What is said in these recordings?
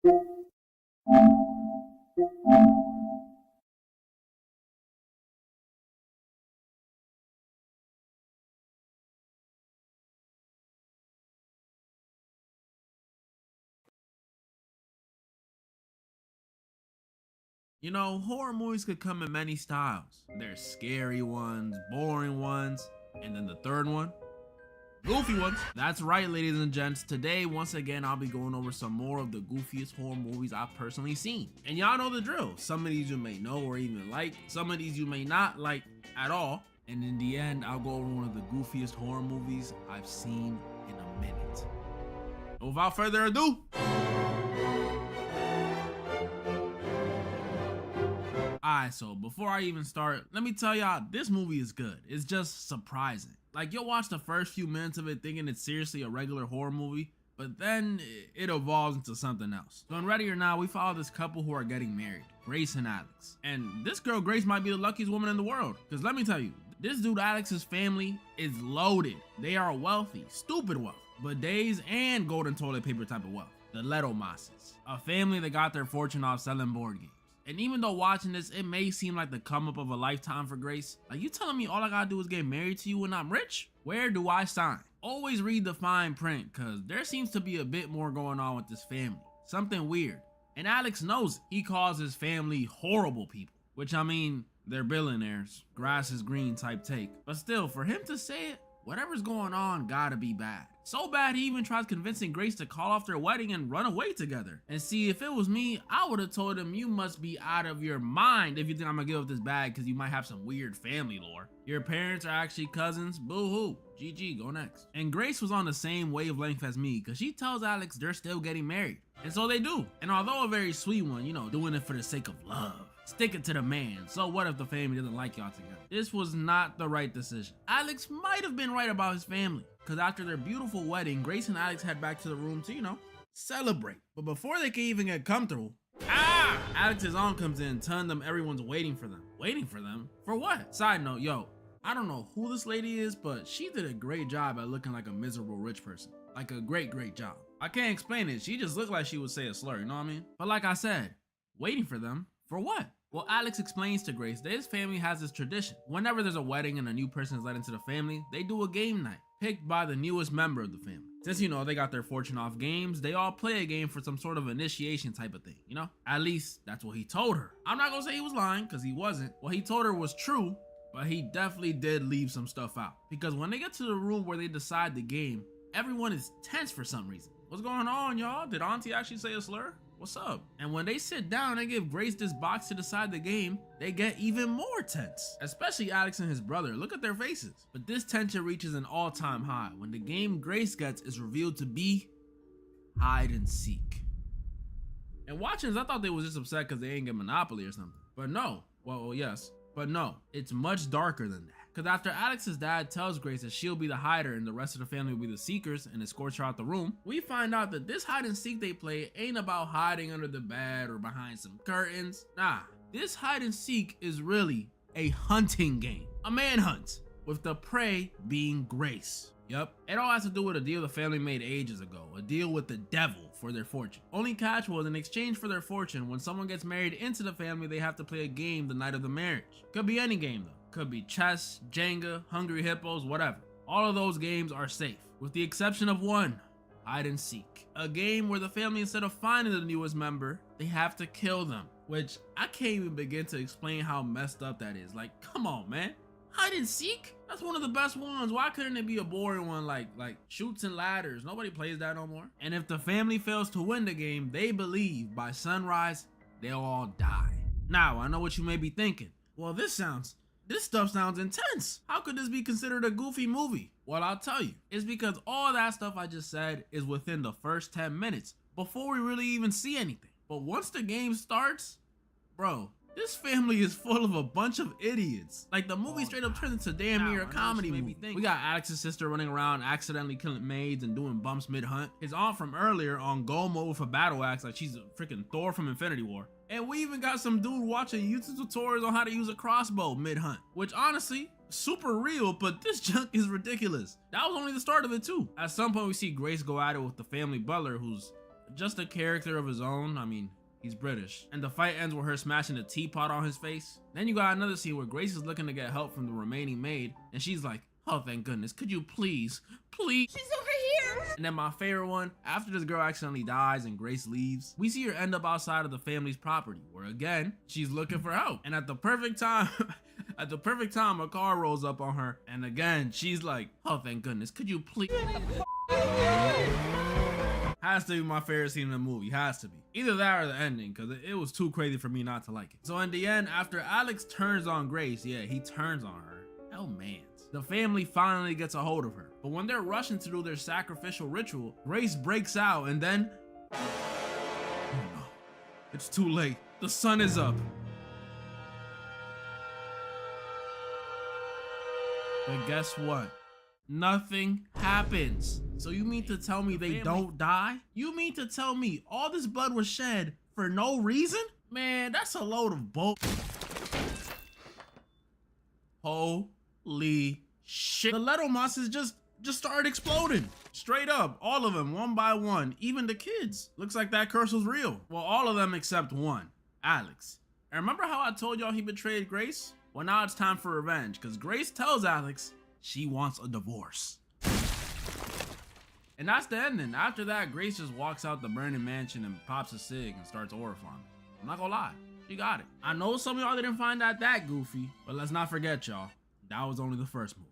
You know, horror movies could come in many styles. There's scary ones, boring ones, and then the third one, goofy ones. That's right, ladies and gents. Today, once again, I'll be going over some more of the goofiest horror movies I've personally seen. And y'all know the drill. Some of these you may know or even like. Some of these you may not like at all. And in the end, I'll go over one of the goofiest horror movies I've seen in a minute. Without further ado, alright, so before I even start, let me tell y'all, this movie is good. It's just surprising. Like, you'll watch the first few minutes of it thinking it's seriously a regular horror movie, but then it evolves into something else. So in Ready or Not, we follow this couple who are getting married, Grace and Alex. And this girl, Grace, might be the luckiest woman in the world. Because let me tell you, this dude, Alex's family is loaded. They are wealthy, stupid wealth, bidets and golden toilet paper type of wealth. The Leto Masses, a family that got their fortune off selling board games. And even though watching this, it may seem like the come up of a lifetime for Grace. Like, you telling me all I gotta do is get married to you when I'm rich? Where do I sign? Always read the fine print, cause there seems to be a bit more going on with this family. Something weird. And Alex knows it. He calls his family horrible people. Which, I mean, they're billionaires. Grass is green type take. But still, for him to say it, whatever's going on gotta be bad. So bad he even tries convincing Grace to call off their wedding and run away together. And see, if it was me, I would have told him, you must be out of your mind if you think I'm gonna give up this bag because you might have some weird family lore. Your parents are actually cousins, boo-hoo. GG, go next. And Grace was on the same wavelength as me because she tells Alex they're still getting married. And so they do. And although a very sweet one, you know, doing it for the sake of love. Stick it to the man. So what if the family doesn't like y'all together? This was not the right decision. Alex might have been right about his family, because after their beautiful wedding, Grace and Alex head back to the room to, you know, celebrate. But before they can even get comfortable, Alex's aunt comes in telling them everyone's waiting for them. Waiting for them? For what? Side note, yo, I don't know who this lady is, but she did a great job at looking like a miserable rich person. Like a great job. I can't explain it. She just looked like she would say a slur, you know what I mean? But like I said, waiting for them? For what? Well, Alex explains to Grace that his family has this tradition. Whenever there's a wedding and a new person is let into the family, they do a game night, picked by the newest member of the family. Since, you know, they got their fortune off games, they all play a game for some sort of initiation type of thing, you know? At least, that's what he told her. I'm not gonna say he was lying, because he wasn't. What he told her was true, but he definitely did leave some stuff out. Because when they get to the room where they decide the game, everyone is tense for some reason. What's going on, y'all? Did Auntie actually say a slur? What's up? And when they sit down and give Grace this box to decide the game, they get even more tense. Especially Alex and his brother. Look at their faces. But this tension reaches an all-time high when the game Grace gets is revealed to be hide and seek. And watching this, I thought they was just upset because they ain't get Monopoly or something. But no. Well, yes. But no. It's much darker than that. Because after Alex's dad tells Grace that she'll be the hider and the rest of the family will be the seekers and escorts her out the room, we find out that this hide and seek they play ain't about hiding under the bed or behind some curtains. Nah, this hide and seek is really a hunting game. A manhunt, with the prey being Grace. Yup, it all has to do with a deal the family made ages ago, a deal with the devil for their fortune. Only catch was in exchange for their fortune, when someone gets married into the family, they have to play a game the night of the marriage. Could be any game though. Could be chess, Jenga, Hungry Hippos, whatever. All of those games are safe, with the exception of one, hide and seek. A game where the family, instead of finding the newest member, they have to kill them. Which, I can't even begin to explain how messed up that is. Like, come on, man. Hide and seek? That's one of the best ones. Why couldn't it be a boring one like Chutes and Ladders? Nobody plays that no more. And if the family fails to win the game, they believe by sunrise, they'll all die. Now, I know what you may be thinking. Well, this stuff sounds intense. How could this be considered a goofy movie? Well, I'll tell you. It's because all that stuff I just said is within the first 10 minutes before we really even see anything. But once the game starts, bro, this family is full of a bunch of idiots. Like, the movie straight up turns into damn near a comedy movie. We got Alex's sister running around accidentally killing maids and doing bumps mid-hunt. His aunt from earlier on go mode with a battle axe like she's a freaking Thor from Infinity War. And we even got some dude watching YouTube tutorials on how to use a crossbow mid-hunt. Which honestly, super real, but this junk is ridiculous. That was only the start of it too. At some point we see Grace go at it with the family butler who's just a character of his own. I mean, he's British. And the fight ends with her smashing a teapot on his face. Then you got another scene where Grace is looking to get help from the remaining maid, and she's like, oh, thank goodness, could you please? She's over here. And then my favorite one, after this girl accidentally dies and Grace leaves, we see her end up outside of the family's property, where again, she's looking for help. And at the perfect time, a car rolls up on her, and again, she's like, oh, thank goodness, could you please? Has to be my favorite scene in the movie, has to be. Either that or the ending, because it was too crazy for me not to like it. So in the end, after Alex turns on Grace, yeah, he turns on her, hell man. The family finally gets a hold of her. But when they're rushing to do their sacrificial ritual, Grace breaks out and then, oh no, it's too late. The sun is up. But guess what? Nothing happens. So you mean to tell me they don't die? You mean to tell me all this blood was shed for no reason? Man, that's a load of bull. Holy shit. The Leto monsters just started exploding. Straight up, all of them, one by one, even the kids. Looks like that curse was real. Well, all of them except one, Alex. And remember how I told y'all he betrayed Grace? Well, now it's time for revenge, because Grace tells Alex she wants a divorce. And that's the ending. After that, Grace just walks out the burning mansion and pops a cig and starts horrifying. I'm not gonna lie, she got it. I know some of y'all didn't find that goofy, but let's not forget, y'all, that was only the first movie.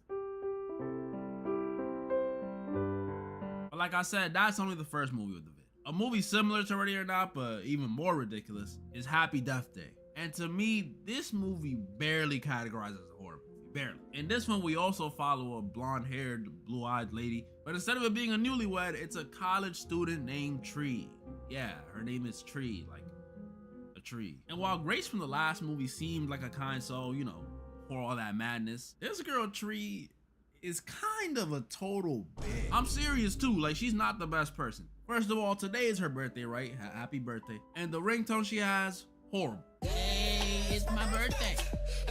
But like I said, that's only the first movie of the vid. A movie similar to Ready or Not, but even more ridiculous, is Happy Death Day. And to me, this movie barely categorizes as a horror movie, barely. In this one, we also follow a blonde-haired, blue-eyed lady, but instead of it being a newlywed, it's a college student named Tree. Yeah, her name is Tree, like a tree. And while Grace from the last movie seemed like a kind soul, you know, for all that madness, this girl Tree is kind of a total bitch. I'm serious too, like she's not the best person. First of all, today is her birthday, right? Happy birthday. And the ringtone she has, horrible. Hey, it's my birthday,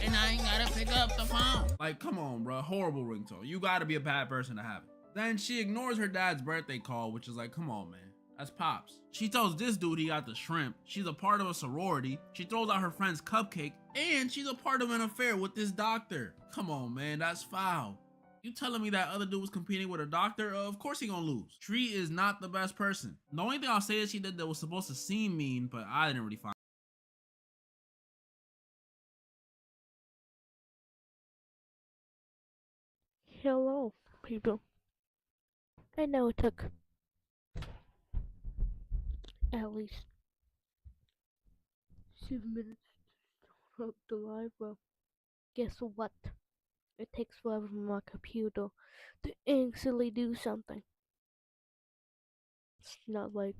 and I ain't gotta pick up the phone. Like, come on, bro, horrible ringtone. You gotta be a bad person to have it. Then she ignores her dad's birthday call, which is like, come on, man. That's Pops. She tells this dude he got the shrimp. She's a part of a sorority. She throws out her friend's cupcake, and she's a part of an affair with this doctor. Come on, man, that's foul. You telling me that other dude was competing with a doctor? Of course he gonna lose. Tree is not the best person. The only thing I'll say is she did that was supposed to seem mean, but I didn't really find. Hello, people. I know it took at least 7 minutes to start up the live, but guess what? It takes forever for my computer to instantly do something. It's not like,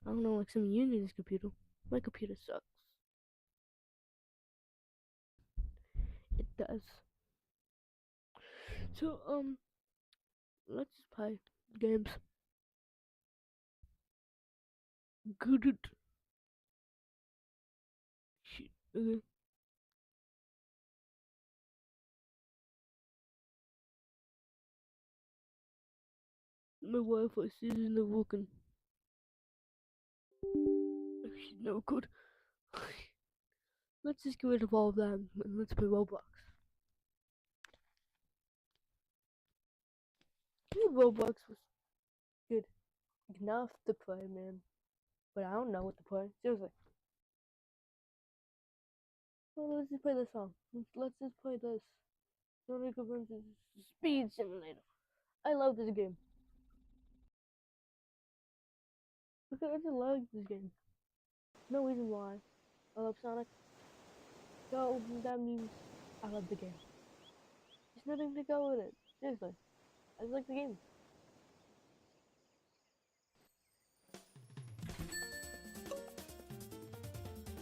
I don't know, like some union's computer. My computer sucks. It does. So, let's just play games. Good. Shit. Okay. My Wi-Fi isn't working. No good. Let's just get rid of all of that and let's play Roblox. I think Roblox was good enough to play, man. But I don't know what to play. Seriously. Well, let's just play this song. Let's just play this. Sonic Adventure Speed Simulator. I love this game. Because I just love this game. No reason why. I love Sonic. So that means I love the game. There's nothing to go with it. Seriously. I just like the game.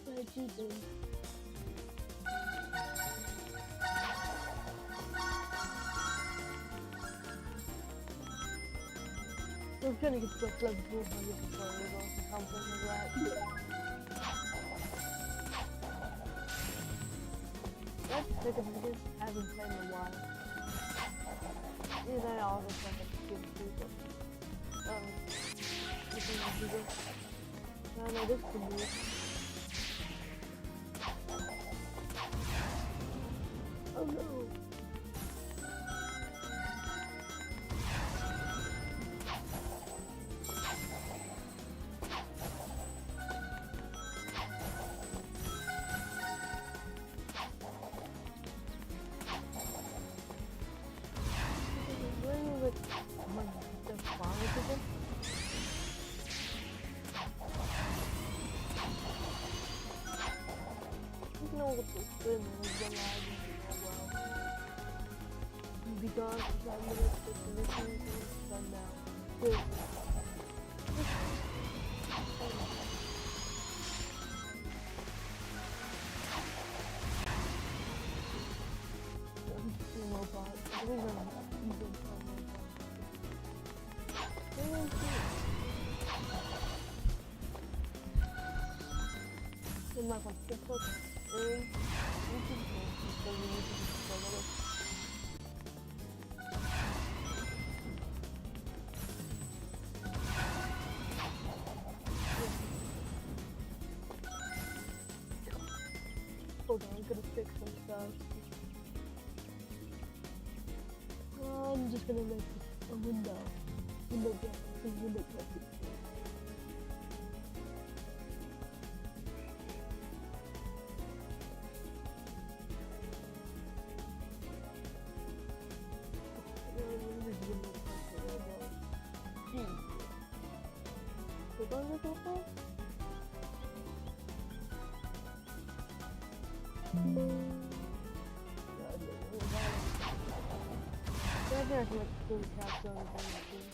What you doing? I'm trying to get stuff level 400 before I live on something like that. Let's pick up this. I haven't played in a while. Yeah, then I also play the game too, but I know this can be. Oh no. Be gone for 5 minutes, but the return is done now. Seriously. I'm just a robot. I think I'm using some robot. In my TikTok, and YouTube, so you need to follow it. Hold on, I'm gonna fix some stuff. I'm just gonna make a window. Window dressing. I think I can like fully capture everything.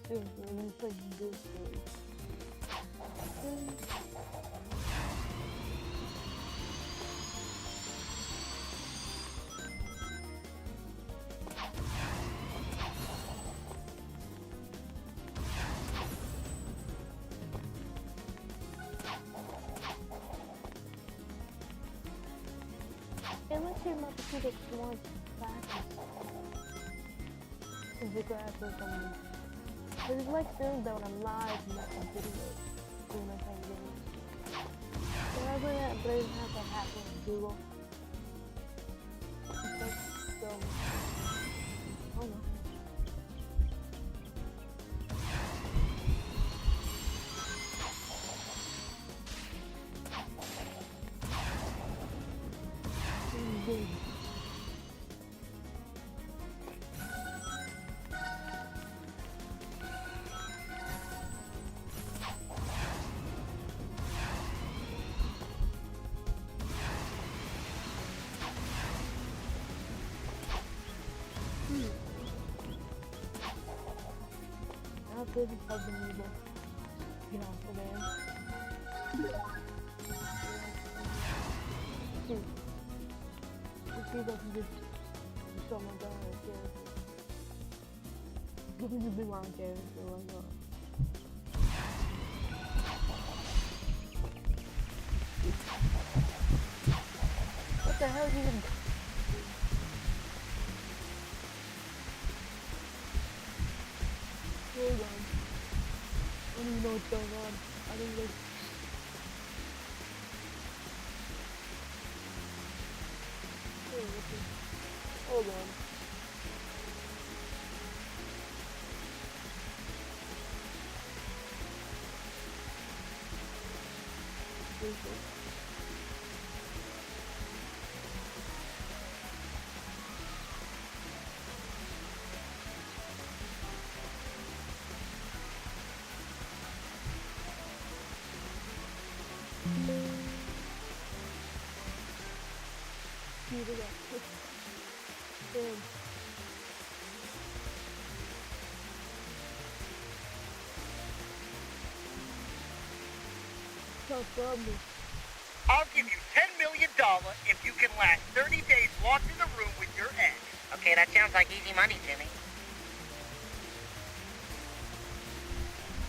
Seriously, it's like this way. It looks like my computer wants practice. Because the graphics on me. It's like doing that when I'm live and making videos. Doing my kind of videos. So I really have, but I didn't have that happen on Google. It's like so. I don't know. How good is husband evil? Get off the van. See. Let's see if I can just show my guy right here. This is a big long character, so why not? What the hell is even? Hold on. I don't even know what's going on. I don't know. Hold on. Here we go. Boom. So dumb. I'll give you $10 million if you can last 30 days locked in a room with your ex. Okay, that sounds like easy money, Jimmy.